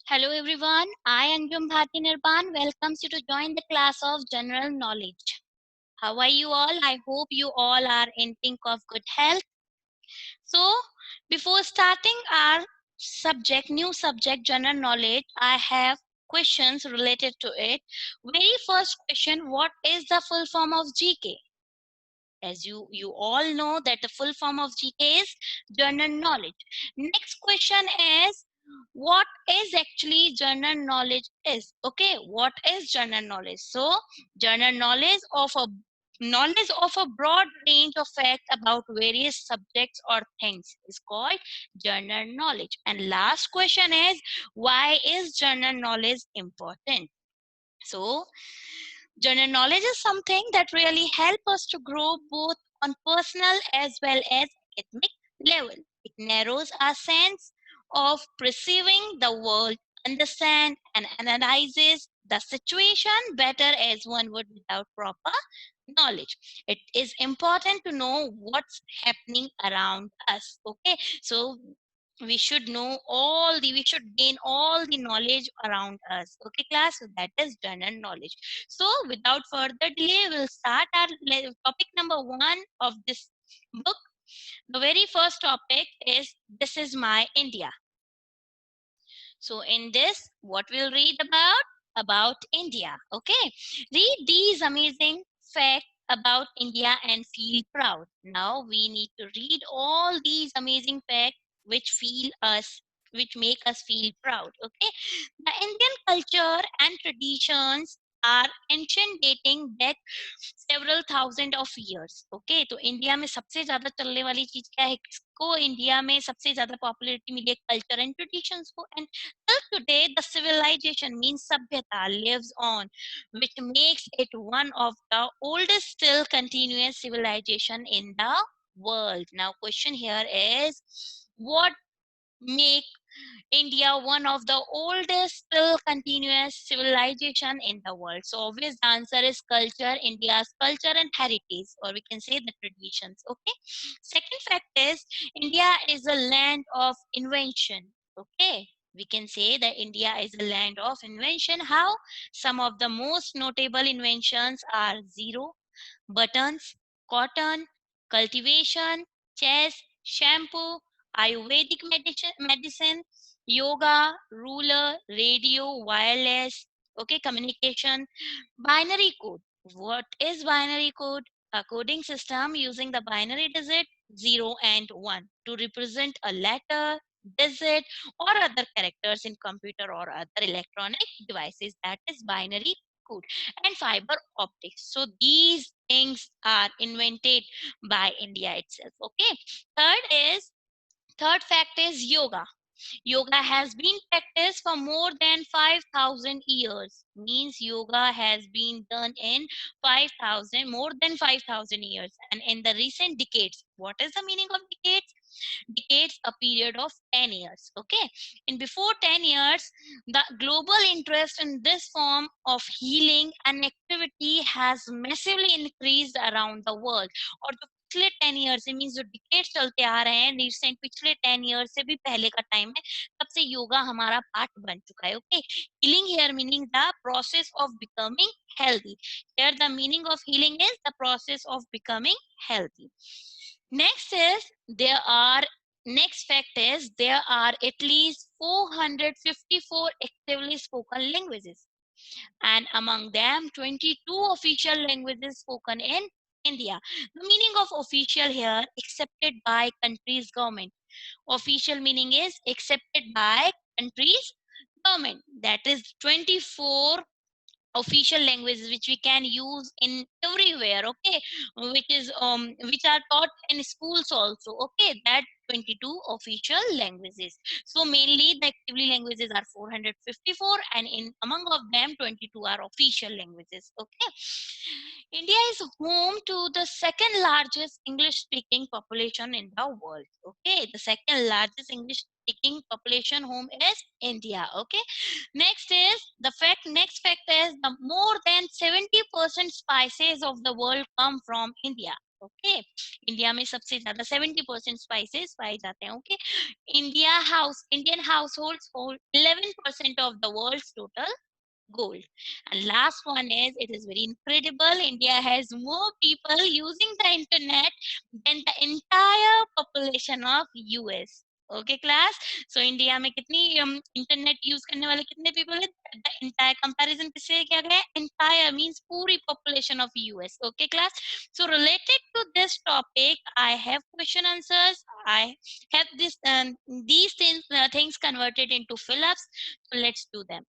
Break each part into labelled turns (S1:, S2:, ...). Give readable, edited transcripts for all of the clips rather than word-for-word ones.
S1: Hello everyone, I Anjum Bharti Nirban welcomes you to join the class of General Knowledge. How are you all? I hope you all are in pink of good health. So, before starting our new subject, General Knowledge, I have questions related to it. Very first question, what is the full form of GK? As you all know that the full form of GK is general knowledge. Next question is what is actually general knowledge is. Okay, what is general knowledge? So general knowledge of a broad range of facts about various subjects or things is called general knowledge. And last question is why is general knowledge important? So general knowledge is something that really help us to grow both on personal as well as academic level. It narrows our sense of perceiving the world, understand and analyzes the situation better as one would without proper knowledge. It is important to know what's happening around us. Okay, so we should gain all the knowledge around us. Okay class, so that is general knowledge. So without further delay, we'll start our topic number 1 of this book. The very first topic is This Is My India. So in this, what we'll read about India. Okay, read these amazing facts about India and feel proud. Now we need to read all these amazing facts which make us feel proud. Okay, the Indian culture and traditions are ancient, dating back several thousand of years. Okay, तो India में सबसे ज्यादा चलने वाली चीज क्या है, किसको इंडिया में सबसे ज्यादा पॉपुलैरिटी मिली है? कल्चर एंड ट्रेडिशंस को. And till today the civilization means sabhyata lives on, which makes it one of the oldest still continuous civilization in the world. Now question here is what make India one of the oldest still continuous civilization in the world? So obvious the answer is culture, India's culture and heritage, or we can say the traditions. Okay. Second fact is India is a land of invention. Okay. We can say that India is a land of invention. How? Some of the most notable inventions are zero, buttons, cotton, cultivation, chess, shampoo, Ayurvedic medicine, yoga, ruler, radio, wireless, okay, communication, binary code. What is binary code? A coding system using the binary digit 0 and 1 to represent a letter, digit, or other characters in computer or other electronic devices. That is binary code. And fiber optics. So these things are invented by India itself. Okay. Third fact is yoga. Yoga has been practiced for more than 5,000 years. Means yoga has been done in more than 5,000 years. And in the recent decades, what is the meaning of decades? Decades, a period of 10 years. Okay. And before 10 years, the global interest in this form of healing and activity has massively increased around the world. और जो पिछले 10 year से means जो decade चलते आ रहे हैं, recent पिछले 10 year से भी पहले का टाइम है, तब से योगा हमारा पार्ट बन चुका है. Okay, healing here meaning the process of becoming healthy. Here the meaning of healing is the process of becoming healthy. Next fact is there are at least 454 actively spoken languages, and among them 22 official languages spoken in India. The meaning of official here, accepted by country's government. Official meaning is accepted by country's government. That is 24 official languages which we can use in everywhere. Okay, which are taught in schools also. Okay, that 22 official languages. So mainly the actively languages are 454, and in among of them 22 are official languages. Okay, India is home to the second largest English speaking population in the world. Okay, the second largest English speaking population home is India. Okay, next fact is the more than 70% spices of the world come from India. Okay. India में सबसे ज्यादा 70% spices पाए जाते हैं। Okay. Indian house hold 11% of the world total gold. And last one is, it is very incredible, India has more people using the internet than the entire population of US. Okay class, so India में कितनी internet use करने वाले कितने people है? The entire comparison किससे किया गया है? एंटायर मींस पूरी population of US. Okay class, so related to this topic I have question answers, I have these things converted into fill-ups, so let's do them.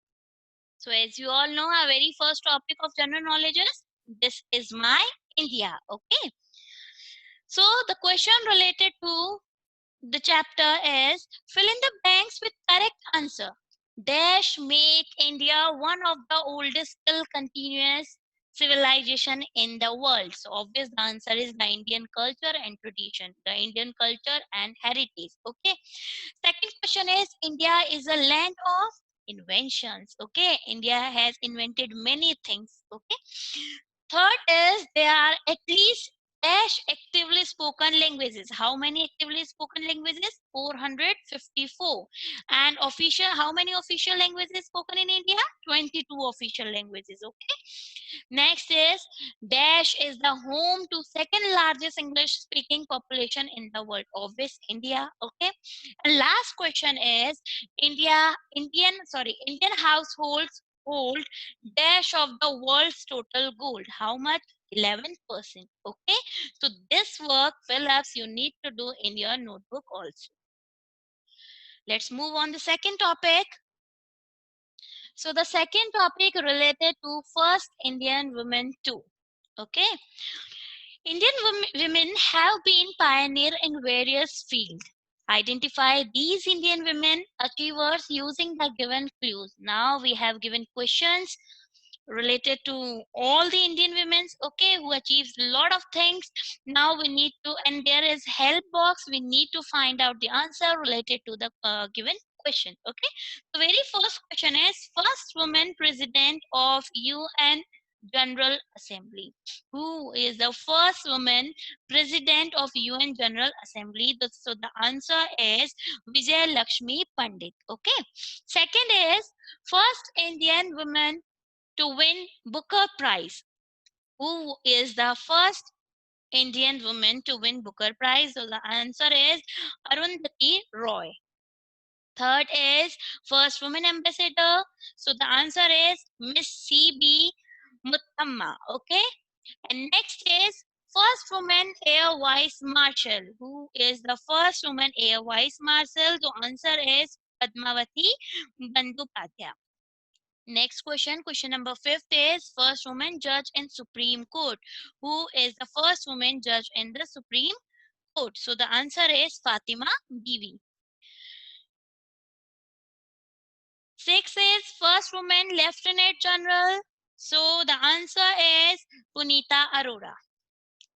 S1: So as you all know, our very first topic of general knowledge is, this is my India. Okay. So the question related to the chapter is, fill in the blanks with correct answer. Dash make India one of the oldest still continuous civilization in the world. So obvious the answer is the Indian culture and tradition, the Indian culture and heritage. Okay. Second question is, India is a land of inventions. Okay, India has invented many things. Okay. Third is, there are at least dash actively spoken languages. How many actively spoken languages? 454. And official, how many official languages spoken in India? 22 official languages. Okay. Next is, dash is the home to second largest English speaking population in the world. Obvious India. Okay. And last question is, Indian households hold dash of the world's total gold. How much? 11%. Okay. So this work fill-ups you need to do in your notebook also. Let's move on the second topic. So the second topic related to first Indian women too. Okay. Indian women have been pioneer in various fields. Identify these Indian women achievers using the given clues. Now we have given questions related to all the Indian women, okay, who achieves a lot of things. Now we need to, and there is help box, we need to find out the answer related to the given question. Okay, the very first question is, first woman president of UN General Assembly. Who is the first woman president of UN General Assembly? So the answer is Vijay Lakshmi Pandit. Okay. Second is, first Indian woman to win Booker Prize. Who is the first Indian woman to win Booker Prize? So the answer is Arundhati Roy. Third is, first woman ambassador. So the answer is Miss C.B. Muthamma. Okay. And next is, first woman Air Vice Marshal. Who is the first woman Air Vice Marshal? The answer is Padmavati Bandyopadhyay. Next question, question number 5 is, first woman judge in Supreme Court. Who is the first woman judge in the Supreme Court? So the answer is Fatima Bibi. 6 is, first woman Lieutenant General. So the answer is Punita Arora.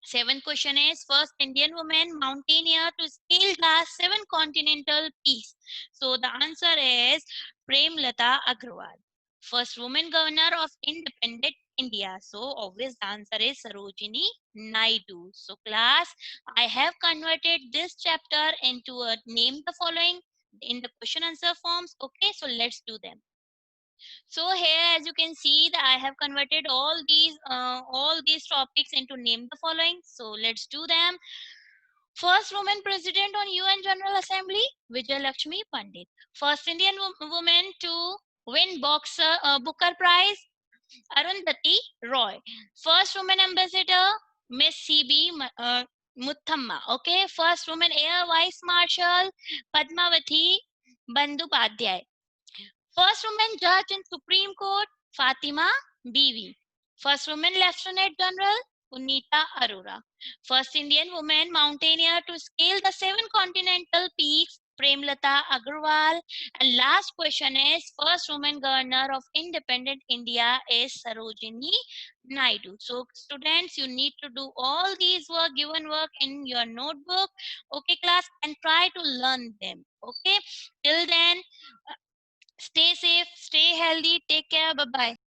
S1: 7th question is, first Indian woman mountaineer to scale the 7 continental peaks. So the answer is Premlata Agrawal. First woman governor of independent India. So obvious answer is Sarojini Naidu. So class, I have converted this chapter into a name the following in the question answer forms. Okay, so let's do them. So here, as you can see, that I have converted all these topics into name the following. So let's do them. First woman president on UN General Assembly, Vijay Lakshmi Pandit. First Indian woman to win Booker Prize, Arundhati Roy. First woman ambassador, Miss C.B. Muthamma. Okay. First woman air vice marshal, Padmavati Bandyopadhyay. First woman judge in Supreme Court, Fatima Bibi. First woman Lieutenant General, Punita Arora. First Indian woman mountaineer to scale the 7 continental peaks, Premlata Agrawal. And last question is, first woman governor of independent India is Sarojini Naidu. So students, you need to do all these given work in your notebook. Okay class, and try to learn them. Okay. Till then, stay safe, stay healthy, take care, bye bye.